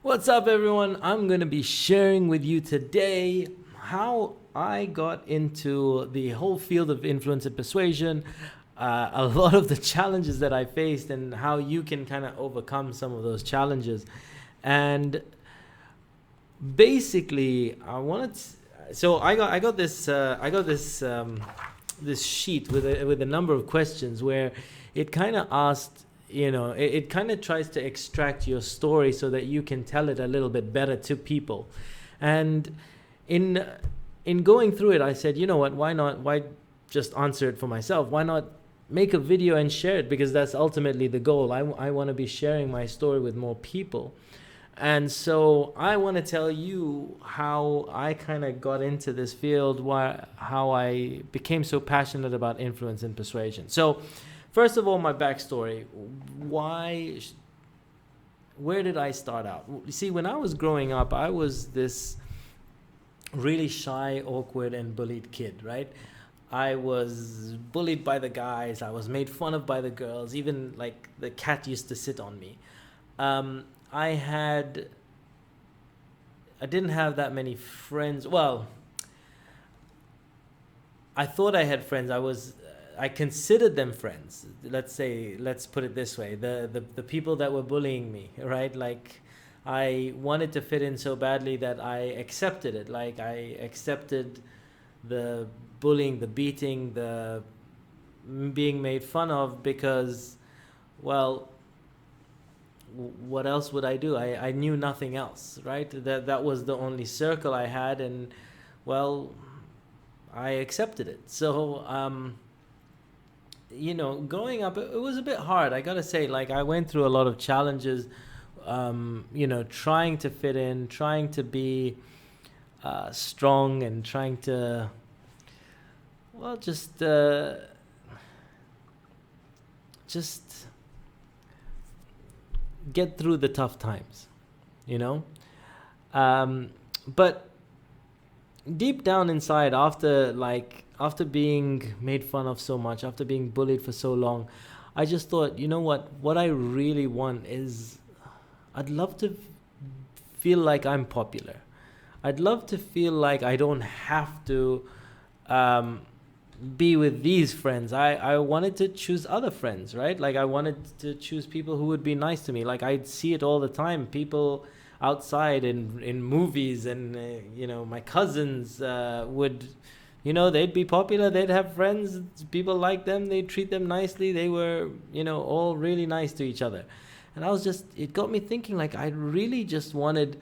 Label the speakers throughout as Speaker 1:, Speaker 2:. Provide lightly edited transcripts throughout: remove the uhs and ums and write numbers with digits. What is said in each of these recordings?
Speaker 1: What's up, everyone? I'm going to be sharing with you today how I got into the whole field of influence and persuasion, a lot of the challenges that I faced, and how you can kind of overcome some of those challenges. And basically, I got this sheet with a number of questions where it kind of asked, it kind of tries to extract your story so that you can tell it a little bit better to people. And in going through it, I said, you know what, why just answer it for myself? Why not make a video and share it? Because that's ultimately the goal. I want to be sharing my story with more people. And so I want to tell you how I kind of got into this field, how I became so passionate about influence and persuasion. So first of all, my backstory. Where did I start out? You see, when I was growing up, I was this really shy, awkward, and bullied kid, right? I was bullied by the guys. I was made fun of by the girls. Even like the cat used to sit on me. I didn't have that many friends. Well, I thought I had friends. I considered them friends. Let's put it this way. The people that were bullying me, right? Like, I wanted to fit in so badly that I accepted it. Like, I accepted the bullying, the beating, the being made fun of because, well, what else would I do? I knew nothing else, right? That was the only circle I had, and well, I accepted it. So growing up, it was a bit hard, I gotta say. Like, I went through a lot of challenges, trying to fit in, trying to be strong, and trying to, well, just get through the tough times, but deep down inside, after being made fun of so much, after being bullied for so long, I just thought, you know what I really want is, I'd love to feel like I'm popular. I'd love to feel like I don't have to be with these friends. I wanted to choose other friends, right? Like, I wanted to choose people who would be nice to me. Like, I'd see it all the time. People outside in movies, and my cousins would, they'd be popular. They'd have friends. People like them. They'd treat them nicely. They were, all really nice to each other. And it got me thinking, like, I really just wanted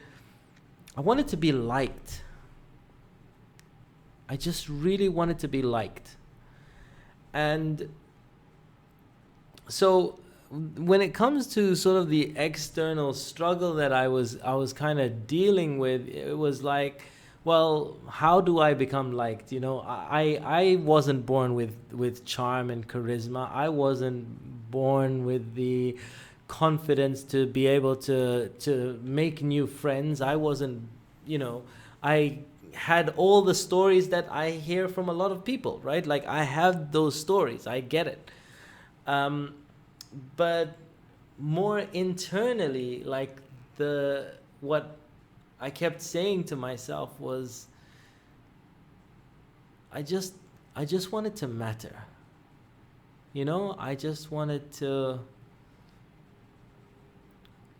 Speaker 1: to be liked. I just really wanted to be liked. And so when it comes to sort of the external struggle that I was kind of dealing with, it was like, well, how do I become liked? I wasn't born with charm and charisma. I wasn't born with the confidence to be able to make new friends. I wasn't, I had all the stories that I hear from a lot of people, right? Like, I have those stories. I get it. But more internally, like, what I kept saying to myself was, I just wanted to matter. I just wanted to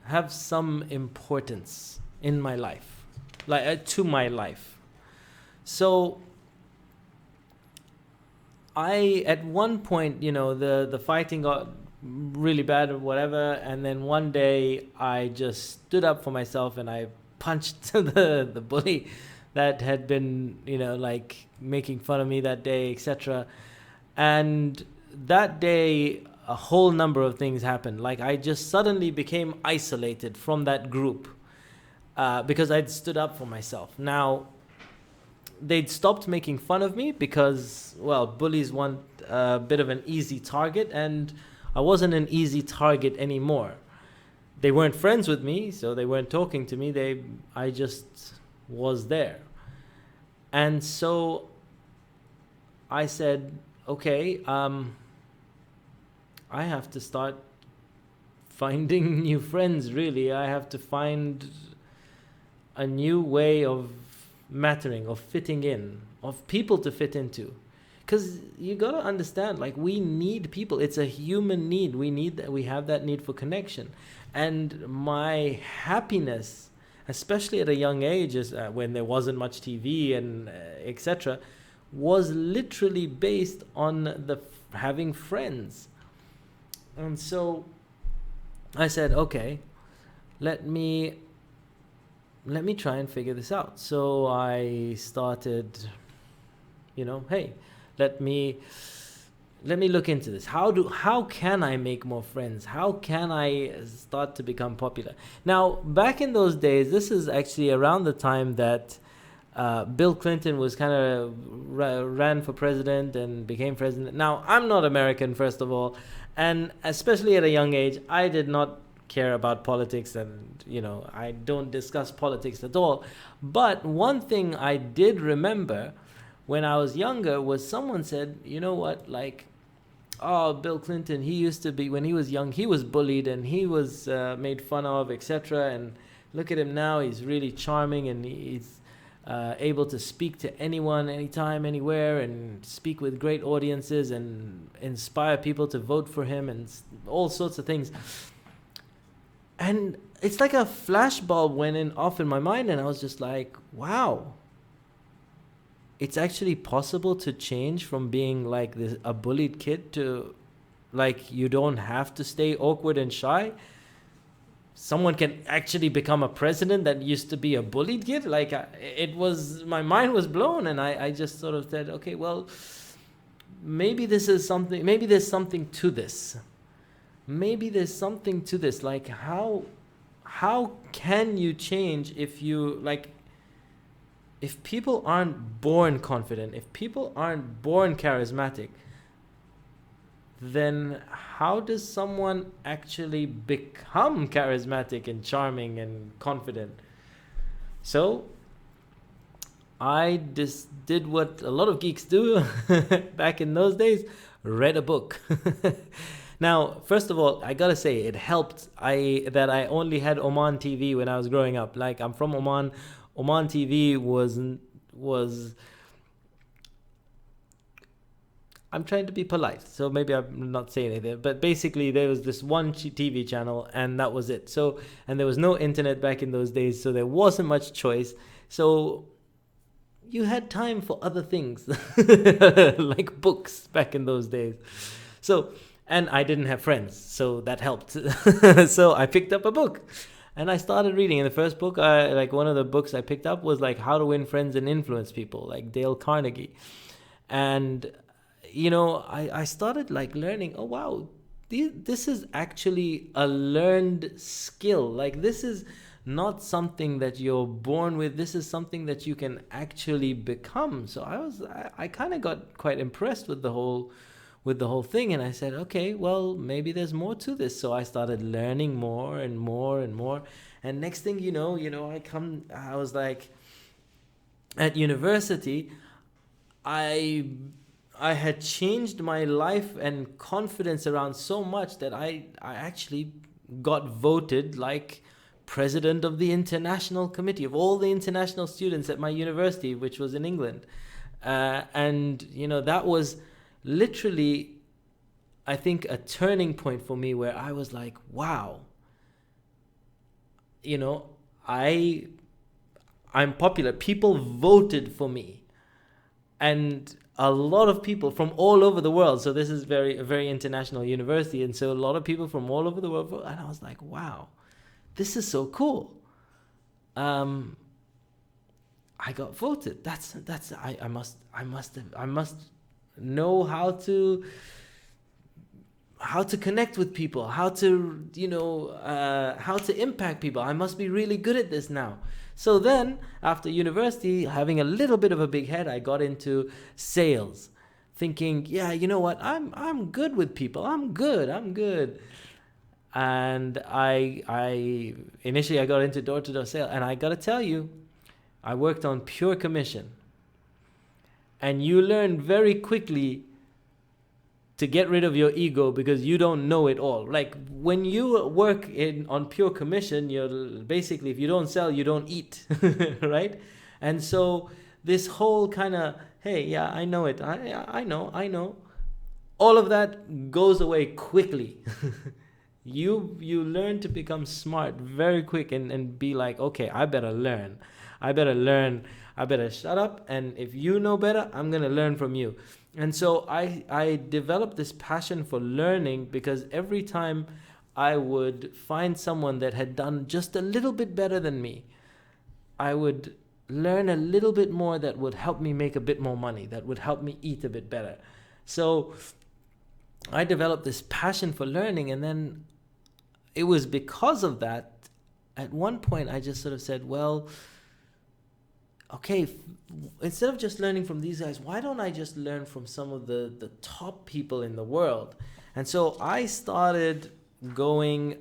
Speaker 1: have some importance in my life, like to my life. So at one point, the fighting got really bad or whatever, and then one day I just stood up for myself and I punched the bully that had been, like, making fun of me that day, etc. And that day, a whole number of things happened. Like, I just suddenly became isolated from that group because I'd stood up for myself. Now, they'd stopped making fun of me because, well, bullies want a bit of an easy target, and I wasn't an easy target anymore. They weren't friends with me, so they weren't talking to me. I just was there. And so I said, okay, I have to start finding new friends, really. I have to find a new way of mattering, of fitting in, of people to fit into. Because you got to understand, like, we need people. It's a human need. We need that. We have that need for connection. And my happiness, especially at a young age, when there wasn't much TV and etc., was literally based on having friends. And so I said, okay, let me try and figure this out. So I started, hey, let me look into this. How can I make more friends? How can I start to become popular? Now, back in those days, this is actually around the time that Bill Clinton was kind of ran for president and became president. Now, I'm not American, first of all, and especially at a young age, I did not care about politics, and I don't discuss politics at all. But one thing I did remember when I was younger was someone said, you know what, like, oh, Bill Clinton, he used to be, when he was young, he was bullied and he was made fun of, etc. And look at him now, he's really charming and he's able to speak to anyone, anytime, anywhere, and speak with great audiences and inspire people to vote for him and all sorts of things. And it's like a flashbulb went off in my mind, and I was just like, wow, it's actually possible to change from being like a bullied kid to, like, you don't have to stay awkward and shy. Someone can actually become a president that used to be a bullied kid. Like, my mind was blown, and I just sort of said, okay, well, maybe there's something to this. Maybe there's something to this. Like, how can you change if people aren't born confident, if people aren't born charismatic, then how does someone actually become charismatic and charming and confident? So I just did what a lot of geeks do back in those days, read a book. Now, first of all, I gotta say, it helped that I only had Oman TV when I was growing up. Like, I'm from Oman. Oman TV was I'm trying to be polite, so maybe I'm not saying anything, but basically there was this one TV channel and that was it. So, and there was no internet back in those days, so there wasn't much choice. So you had time for other things like books back in those days. So, and I didn't have friends, so that helped. So I picked up a book and I started reading. And the first book, one of the books I picked up was like How to Win Friends and Influence People, like Dale Carnegie. And I started like learning, oh wow, this is actually a learned skill. Like, this is not something that you're born with. This is something that you can actually become. So I kind of got quite impressed with the whole thing, and I said, okay, well, maybe there's more to this. So I started learning more and more and more, and next thing I was like, at university, I had changed my life and confidence around so much that I actually got voted like president of the international committee of all the international students at my university, which was in England. And that was literally, I think, a turning point for me, where I was like, wow, I'm popular. People voted for me. And a lot of people from all over the world. So this is a very international university. And so a lot of people from all over the world. And I was like, wow, this is so cool. I got voted. I must know how to connect with people, how to impact people. I must be really good at this now. So then, after university, having a little bit of a big head, I got into sales, thinking, yeah, you know what, I'm good with people. I'm good. And I initially got into door-to-door sales, and I gotta tell you, I worked on pure commission. And you learn very quickly to get rid of your ego because you don't know it all. Like when you work on pure commission, you're basically, if you don't sell, you don't eat, right? And so this whole kind of, hey, yeah, I know it. I know. All of that goes away quickly. You learn to become smart very quick and be like, okay, I better learn. I better shut up. And if you know better, I'm going to learn from you. And so I developed this passion for learning, because every time I would find someone that had done just a little bit better than me, I would learn a little bit more that would help me make a bit more money, that would help me eat a bit better. So I developed this passion for learning, and then it was because of that, at one point I just sort of said, well, okay, instead of just learning from these guys, why don't I just learn from some of the top people in the world? And so I started going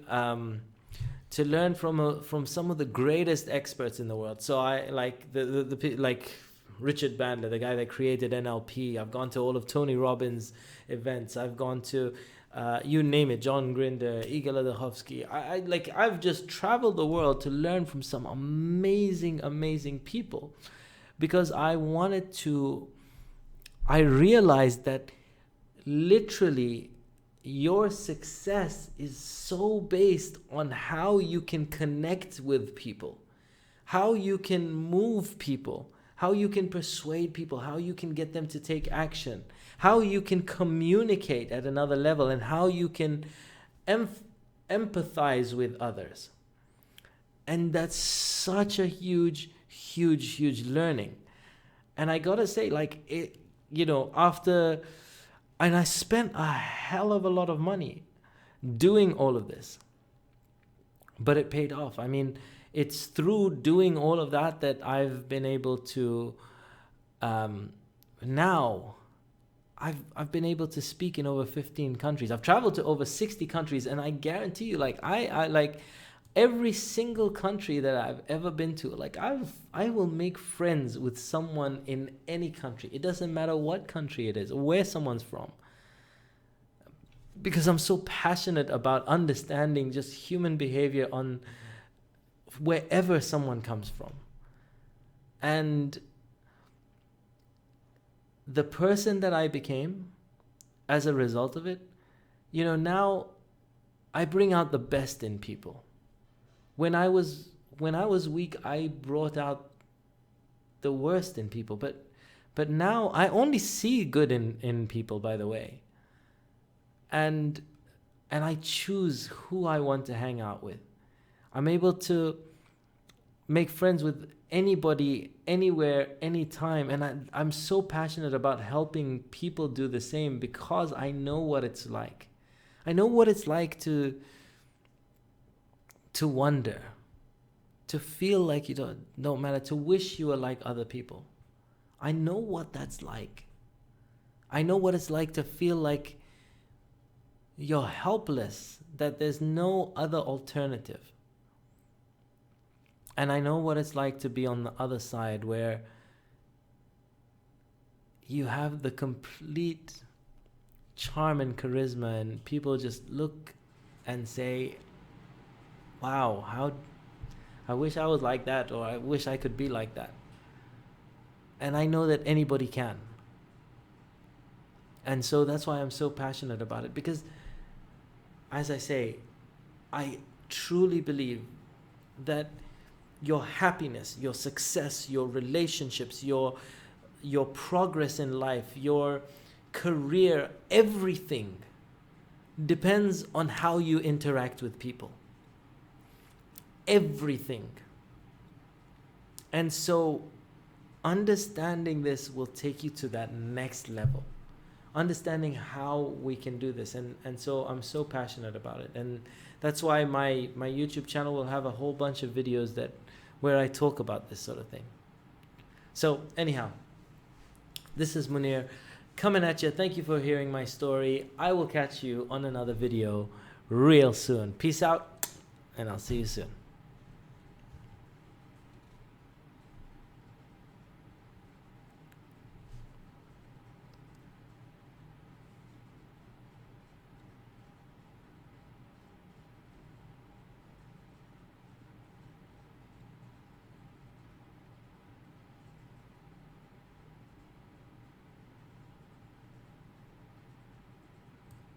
Speaker 1: to learn from some of the greatest experts in the world. So I like like Richard Bandler, the guy that created NLP. I've gone to all of Tony Robbins' events. I've gone to you name it, John Grinder, Igor Ladovsky. I've just traveled the world to learn from some amazing people, because I realized that literally your success is so based on how you can connect with people, how you can move people, how you can persuade people, how you can get them to take action, how you can communicate at another level, and how you can empathize with others. And that's such a huge learning. And I gotta say, like, it, and I spent a hell of a lot of money doing all of this, but it paid off. I mean, it's through doing all of that that I've been able to, now I've been able to speak in over 15 countries. I've traveled to over 60 countries, and I guarantee you, like, I like every single country that I've ever been to, like I will make friends with someone in any country. It doesn't matter what country it is or where someone's from, because I'm so passionate about understanding just human behavior on wherever someone comes from. And the person that I became as a result of it, now I bring out the best in people. When I was weak, I brought out the worst in people, but now I only see good in people, by the way. And I choose who I want to hang out with. I'm able to make friends with anybody, anywhere, anytime. And I'm so passionate about helping people do the same, because I know what it's like. I know what it's like to wonder, to feel like you don't matter, to wish you were like other people. I know what that's like. I know what it's like to feel like you're helpless, that there's no other alternative. And I know what it's like to be on the other side, where you have the complete charm and charisma, and people just look and say, wow, I wish I was like that, or I wish I could be like that. And I know that anybody can. And so that's why I'm so passionate about it, because, as I say, I truly believe that your happiness, your success, your relationships, your progress in life, your career, everything depends on how you interact with people. Everything. And so understanding this will take you to that next level. Understanding how we can do this. And so I'm so passionate about it. And that's why my YouTube channel will have a whole bunch of videos where I talk about this sort of thing. So anyhow, this is Muneer coming at you. Thank you for hearing my story. I will catch you on another video real soon. Peace out, and I'll see you soon.